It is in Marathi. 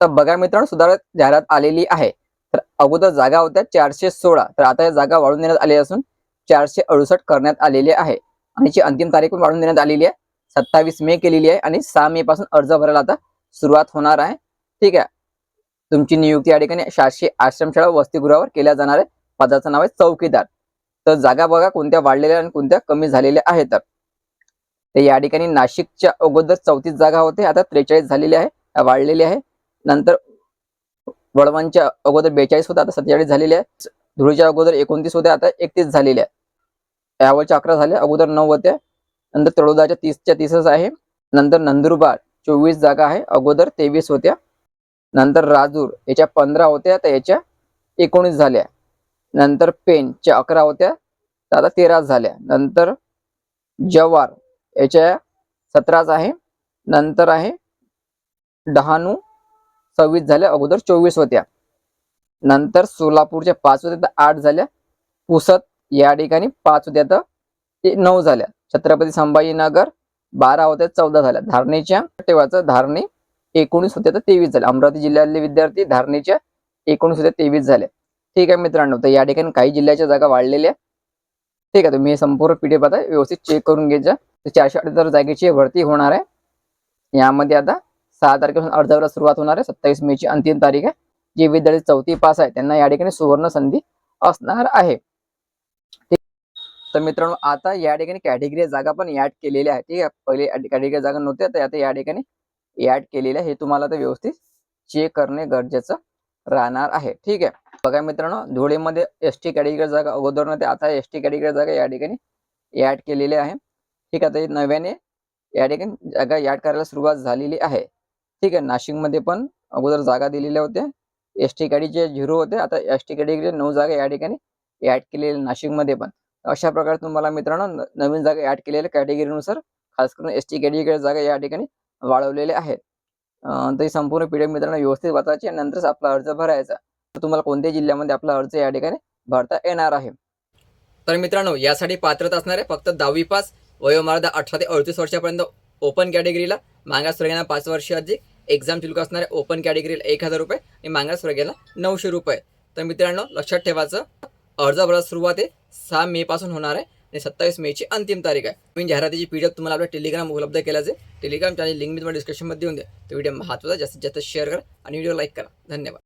तर बघा मित्रांनो, सुधारित जाहिरात आलेली आहे. तर अगोदर जागा होत्या 416, तर आता या जागा वाढवून देण्यात आली असून 468 करण्यात आलेली आहे. आणि याची अंतिम तारीख पण वाढवून देण्यात आलेली आहे. 27 मे केलेली आहे आणि 6 मे पासून अर्ज भरायला आता सुरुवात होणार आहे. ठीक आहे. तुमची नियुक्ती या ठिकाणी शासकीय आश्रमशाळा वसतिगृहावर केल्या जाणार आहे. पदाचं नाव आहे चौकीदार. तर जागा बघा कोणत्या वाढलेल्या आणि कोणत्या कमी झालेल्या आहेत. तर या ठिकाणी नाशिकच्या अगोदर 34 जागा होते, आता 43 झालेली आहे, वाढलेली आहे. नंतर वळवणच्या अगोदर 42 होत्या, आता 47 झालेले आहे. धुळेच्या अगोदर 29 होत्या, आता 31 झालेले आहे. यावरच्या 11 झाले, अगोदर 9 होत्या. नंतर तळोदाच्या 30च्या 30च आहे. नंतर नंदुरबार 24 जागा आहे, अगोदर 23 होत्या. नंतर राजूर याच्या 15 होत्या, तर याच्या 19 झाल्या. नंतर पेणच्या 11 होत्या, तर आता 13 झाल्या. नंतर जव्हार याच्या 17च आहे. नंतर आहे डहाणू 26 झाल्या, अगोदर 24 होत्या. नंतर सोलापूरच्या 5 होत्या, तर 8 झाल्या. पुसद या ठिकाणी 5 होत्या, तर 9 झाल्या. छत्रपती संभाजीनगर 12 होत्या, 14 झाल्या. धारणेच्या ठेवाचं धारणे 19 होत्या, तर 23 झाल्या. अमरावती जिल्ह्यातले विद्यार्थी धारणेच्या 19 होत्या, 23 झाल्या. ठीक आहे मित्रांनो, तर या ठिकाणी काही जिल्ह्याच्या जागा वाढलेल्या. ठीक आहे, तुम्ही संपूर्ण पीडीएफ आता व्यवस्थित चेक करून घ्यायचा. 478 जागेची भरती होणार आहे. यामध्ये आता 6 तारखेपासून अर्जाला सुरुवात होणार आहे. 27 मे ची अंतिम तारीख आहे. जे विद्यार्थी 4थी पास आहे त्यांना या ठिकाणी सुवर्ण संधी असणार आहे. तर मित्रांनो, आता या ठिकाणी कॅटेगरी जागा पण ऍड केलेल्या आहेत. ठीक आहे, पहिले कॅटेगरी जागा नव्हत्या, तर आता या ठिकाणी ऍड केलेल्या. हे तुम्हाला तर व्यवस्थित चेक करणे गरजेचं राहणार आहे. ठीक आहे, बघा मित्रांनो, धुळेमध्ये एसटी कॅटेगरी जागा अगोदर नव्हत्या, आता एसटी कॅटेगरी जागा या ठिकाणी ऍड केलेल्या आहे. ठीक आहे, तर नव्याने या ठिकाणी जागा ऍड करायला सुरुवात झालेली आहे. ठीक आहे, नाशिकमध्ये पण अगोदर जागा दिलेल्या होत्या, एसटी कॅटेगरीचे 0 होते, आता एसटी कॅटेगरीचे 9 जागा या ठिकाणी ऍड केलेल्या नाशिकमध्ये पण. अशा प्रकारे तुम्हाला मित्रांनो नवीन जागा ऍड केलेल्या कॅटेगरीनुसार खास करून एसटी कॅटेगरी जागा या ठिकाणी वाढवलेल्या आहेत. तर संपूर्ण पीडीएफ मित्रांनो व्यवस्थित वाचायची आणि नंतरच आपला अर्ज भरायचा. तर तुम्हाला कोणत्याही जिल्ह्यामध्ये आपला अर्ज या ठिकाणी भरता येणार आहे. तर मित्रांनो, यासाठी पात्रता असणार आहे फक्त 10वी पास, वयोमर्यादा 18 ते 38 वर्षापर्यंत ओपन कॅटेगरीला, मागासवर्गीयांना 5 वर्ष अधिक. एक्झाम शुल्क असणार आहे ओपन कॅटेगरीला 1000 रुपये आणि मागासवर्गीयाला 900 रुपये. तर मित्रांनो लक्षात ठेवायचं, अर्ज भरायला सुरुवात आहे 6 मे पासून होणार आहे आणि 27 मे ची अंतिम तारीख आहे. नवीन जाहिरातीची पीडीएफ तुम्हाला आपल्या टेलिग्राम उपलब्ध केला जाईल. टेलिग्राम चॅनल लिंक मी तुम्हाला डिस्क्रिप्शनमध्ये देऊन द्या. तो व्हिडिओ महत्त्वाचा, जास्तीत जास्त शेअर करा आणि व्हिडिओ लाईक करा. धन्यवाद.